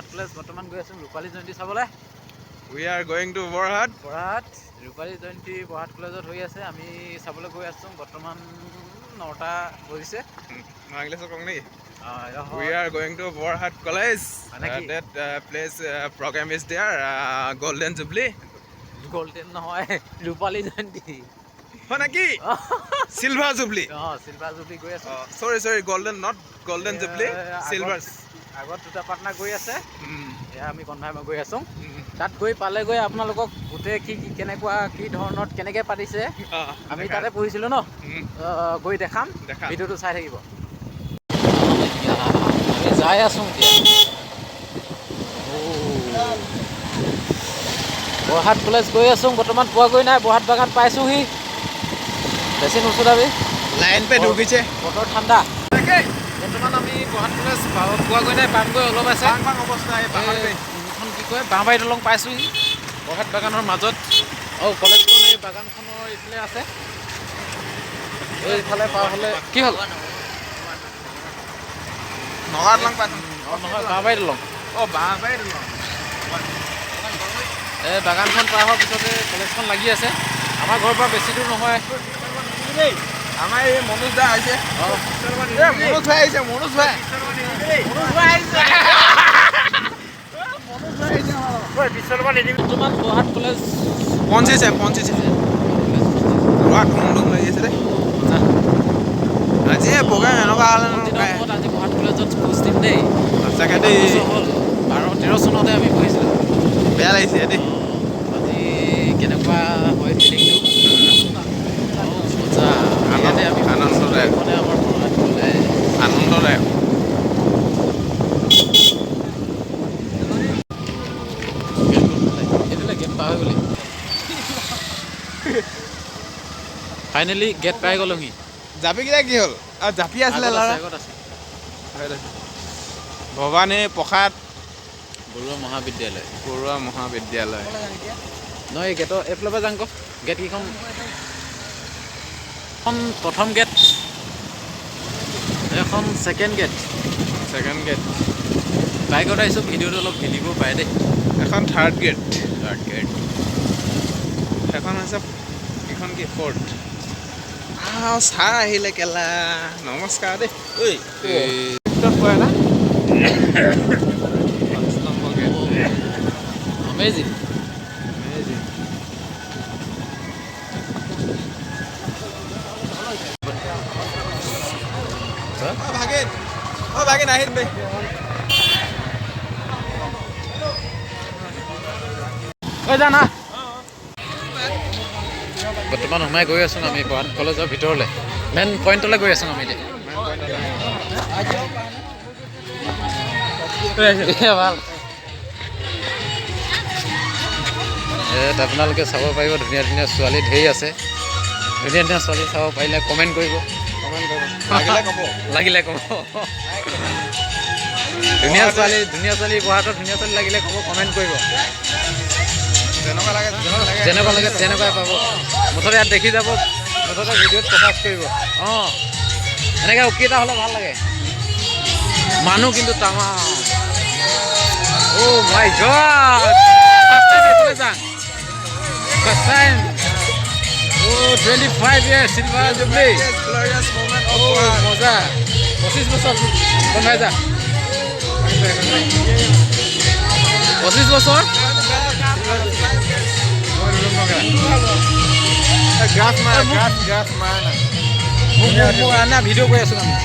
borhat college বৰ্তমান গৈ আছো ৰূপালী জয়ন্তী চাবলৈ We are going to borhat Rupali Jayanti borhat কলেজত হৈ আছে আমি চাবলৈ গৈ আছো বৰ্তমান 9টা বজিছে ইংলিছত কম নেকি We we are going to borhat college that place program is there golden jubilee golden নহয় ৰূপালী জয়ন্তী হয় নাকি silver jubilee silver jubilee গৈ আছে sorry golden not golden jubilee silver আগত দুটা পাৰ্টনা গৈ আছে এয়া আমি কনভাইমা গৈ আছো তাত গৈ পালে গৈ আপোনালোকক গোটে কি কেনেকুৱা কি ধৰণত কেনেকৈ পাতিছে আমি তাতে পঢ়িছিলো ন গৈ দেখাম ভিডিওটো চাই থাকিব আমি যাই আছো এতিয়া borhat কলেজ গৈ আছো বৰ্তমান পোৱাগৈ নাই borhat বাগান পাইছোহি বেছি নোচোলাবি লাইন পে ঢুকিছে বতৰ ঠাণ্ডা বৰ্তমান আমি borhat কলেজ পোৱাগৈ নাই পামগৈ অলপ আছে অৱস্থা এখন কি কয় বাঁহবাৰী দলং পাইছোহি borhat বাগানৰ মাজত কলেজখন এই বাগানখনৰ এইফালে আছে এইফালে পাৰ হ'লে কি হ'ল নগাঁও দলং পাইছো নহয় বাঁহবাৰী দলং বাঁহবাৰী দলং এই বাগানখন পাৰ হোৱাৰ পিছতে কলেজখন লাগি আছে আমাৰ ঘৰৰ পৰা বেছি দূৰ নহয় আমাৰ এই মনোজ দা আহিছে মনোজ ভাই আহিছে মনোজ ভাই borhat কলেজ পঞ্চিছে লাগি আছে দেই আজি প্ৰগ্ৰাম এনেকুৱা হ'লে আজি borhat কলেজত খোজ দিম দেই সঁচাকৈ দেই হ'ল 12-13 চনতে আমি পঢ়িছিলোঁ বেয়া লাগিছে দেই আজি কেনেকুৱা হয় ফিলিংটো মজা ইয়াতে আমি আনন্দদায়ক মানে আমাৰ borhat কলেজ আনন্দদায়ক এইফালে গেট পাৰ হৈ গ'লি ফাইনেলি গেট পাই গ'লোহি জাপিকেইটা কি হ'ল জাপি আছিলে আগত আছে ভৱানী প্ৰসাদ বৰুৱা মহাবিদ্যালয় নহয় এই গেটৰ এইফালৰ পৰা যাওঁ গেট কেইখন এখন প্ৰথম গেট এখন ছেকেণ্ড গেট বাইকত আহিছোঁ ভিডিঅ'টো অলপ ভিডিব পাৰে দেই এখন থাৰ্ড গেট এখন হৈছে এইখন কি ফ'ৰ্থ ছাৰ আহিলে কেলা নমস্কাৰ দেই পৰে না Amazing. ভাগিন আহিল বে জানা বৰ্তমান সোমাই গৈ আছো আমি borhat কলেজৰ ভিতৰলৈ মেইন পইণ্টলৈ গৈ আছো আমি এতিয়া ভাল আপোনালোকে চাব পাৰিব ধুনীয়া ছোৱালী ধেৰ আছে ধুনীয়া ছোৱালী চাব পাৰিলে কমেণ্ট কৰিব লাগিলে ক'ব ধুনীয়া ছোৱালী borhatৰ ধুনীয়া ছোৱালী লাগিলে ক'ব কমেণ্ট কৰিব যেনেকুৱা লাগে তেনেকুৱাই পাব মুঠতে ইয়াত দেখি যাব মুঠতে ভিডিঅ'ত প্ৰকাশ কৰিব এনেকৈ উকিতা হ'লে ভাল লাগে মানুহ কিন্তু তামাম মাই god First time. 25 years silver jubilee. glorious moment of borhat মজা 25 বছৰ বনাই যা 25 বছৰ গ্ৰাফ মাৰ না ভিডিঅ' কৰি আছোঁ আমি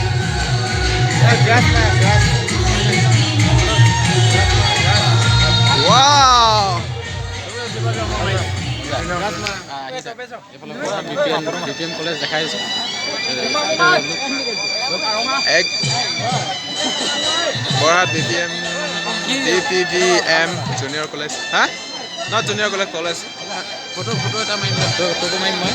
গ্ৰাফ wow BPM কলেজ দেখাই আছোঁ borhat BPM junior college not junior college photo এটা মাৰিম ফটো মাৰিম মই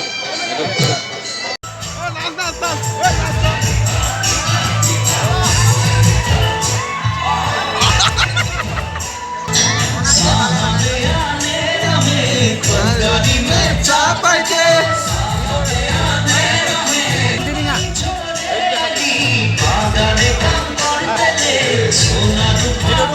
Video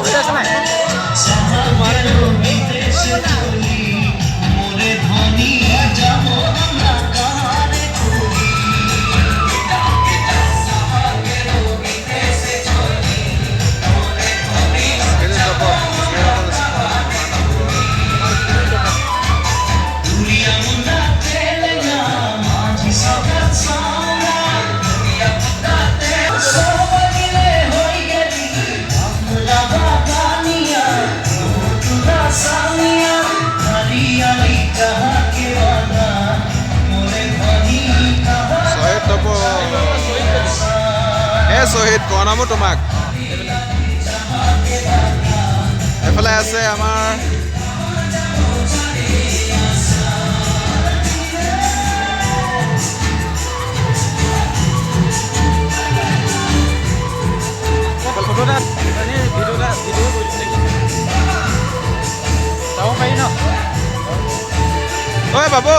শ্বহীদ প্ৰণামো তোমাক এফালে আছে আমাৰ ঐ বাবু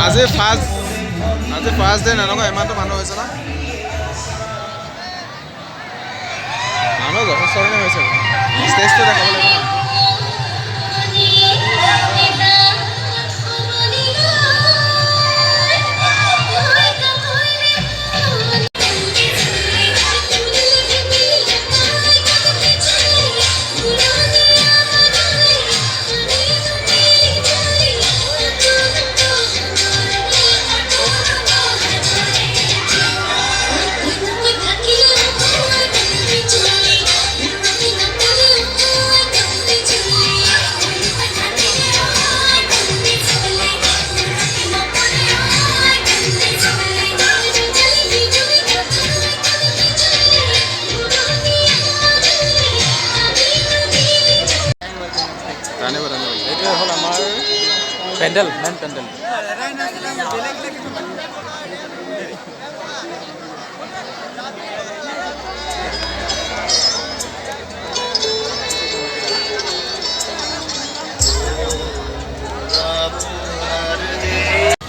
আজি ফাৰ্ষ্ট ডে এনেকুৱা ইমানটো মানুহ হৈছে না মানুহ যথেষ্ট হৈছে ষ্টেজটো দেখাব লাগিব না এইটোৱে হ'ল আমাৰ পেণ্ডেল মেইন পেণ্ডেল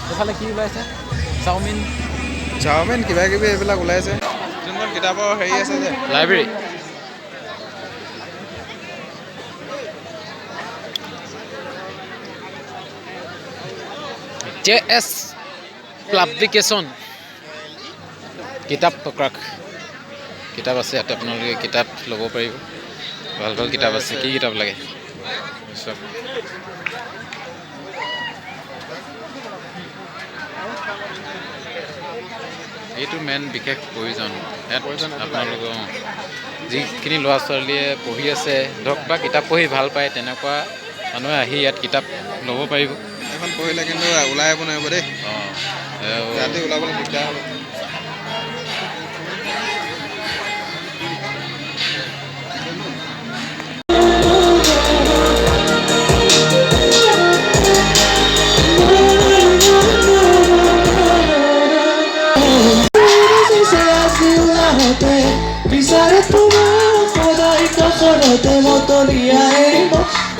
এইফালে কি ওলাইছে চাওমিন কিবা কিবি এইবিলাক ওলাইছে যোনখন কিতাপৰ হেৰি আছে যে লাইব্ৰেৰী JS পাব্লিকেশ্যন কিতাপ প্ৰকাশ কিতাপ আছে ইয়াতে আপোনালোকে কিতাপ ল'ব পাৰিব ভাল ভাল কিতাপ আছে কি কিতাপ লাগে চব এইটো মেইন বিশেষ প্ৰয়োজন ইয়াত আপোনালোকৰ যিখিনি ল'ৰা ছোৱালীয়ে পঢ়ি আছে ধৰক বা কিতাপ পঢ়ি ভাল পায় তেনেকুৱা মানুহে আহি ইয়াত কিতাপ ল'ব পাৰিব এখন পঢ়িলে কিন্তু ওলাই আহিব নোৱাৰিব দেই ৰাতি ওলাবলৈ দিগদাৰ হ'ব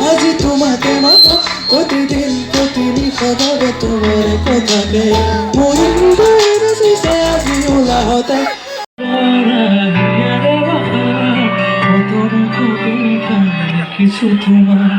আজি তোমাকে মাতো প্রতিদিন প্রতিনিধি তোমার কথাকে আজি ওলা হতে কিছু তোমার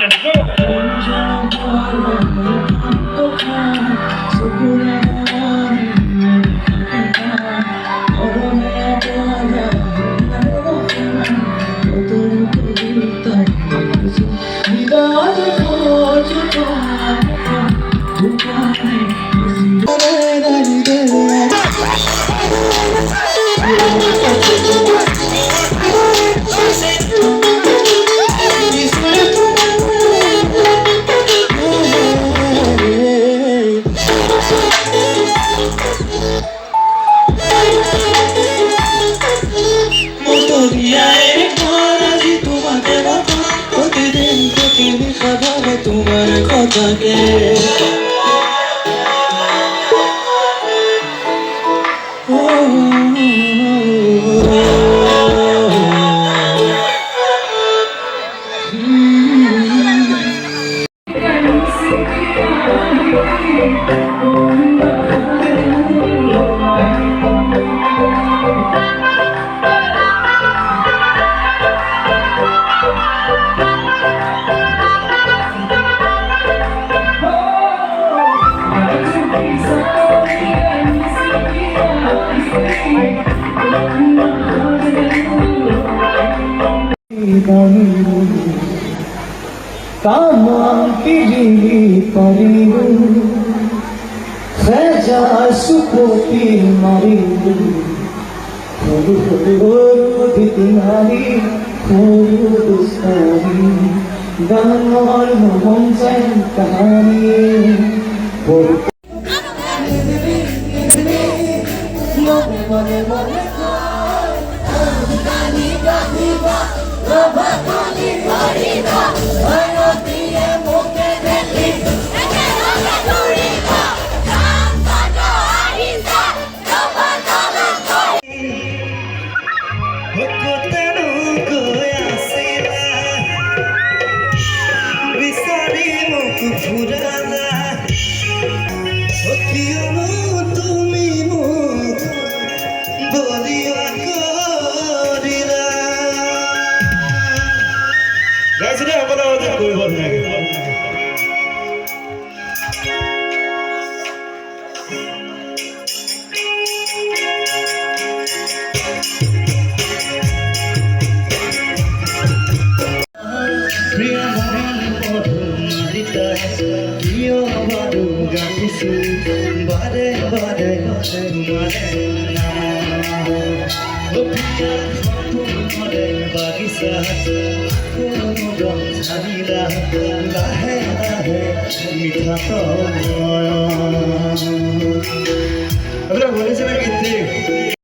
তোমার কথাকে Kamakiri paribu Saja supoti maribu Huru ditingali Huru dustari Ganar mohonsan kahani Yo me গাঠিছো বাৰে বাৰে মানে মৰে বাগিচা ৰং ঝাৰিলা লাহে লাহে মিঠা প্ৰণয় এইবিলাক শুনিছে নে গীতটি